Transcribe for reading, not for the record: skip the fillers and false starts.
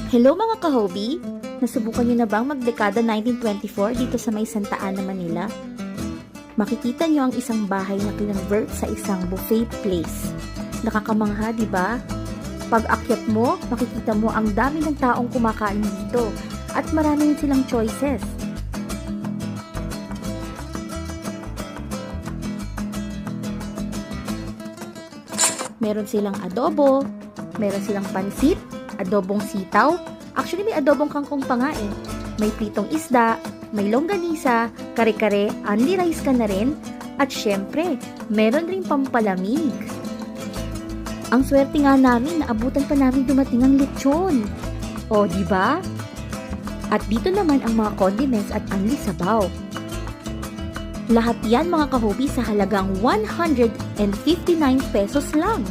Hello mga ka-hobby! Nasubukan niyo na bang magdekada 1924 dito sa may Santa Ana, Manila? Makikita niyo ang isang bahay na kinonvert sa isang buffet place. Nakakamangha, di ba? Pag akyat mo, makikita mo ang dami ng taong kumakain dito at marami silang choices. Meron silang adobo, meron silang pansit, adobong sitaw. Actually, may adobong kangkong pa nga eh. May pritong isda, may longganisa, kare-kare, only rice ka na rin. At syempre, meron rin pampalamig. Ang swerte nga namin, naabutan pa namin dumating ang lechon. O, di ba? At dito naman ang mga condiments at only sabaw. Lahat yan mga ka-hobby sa halagang 159 pesos lang.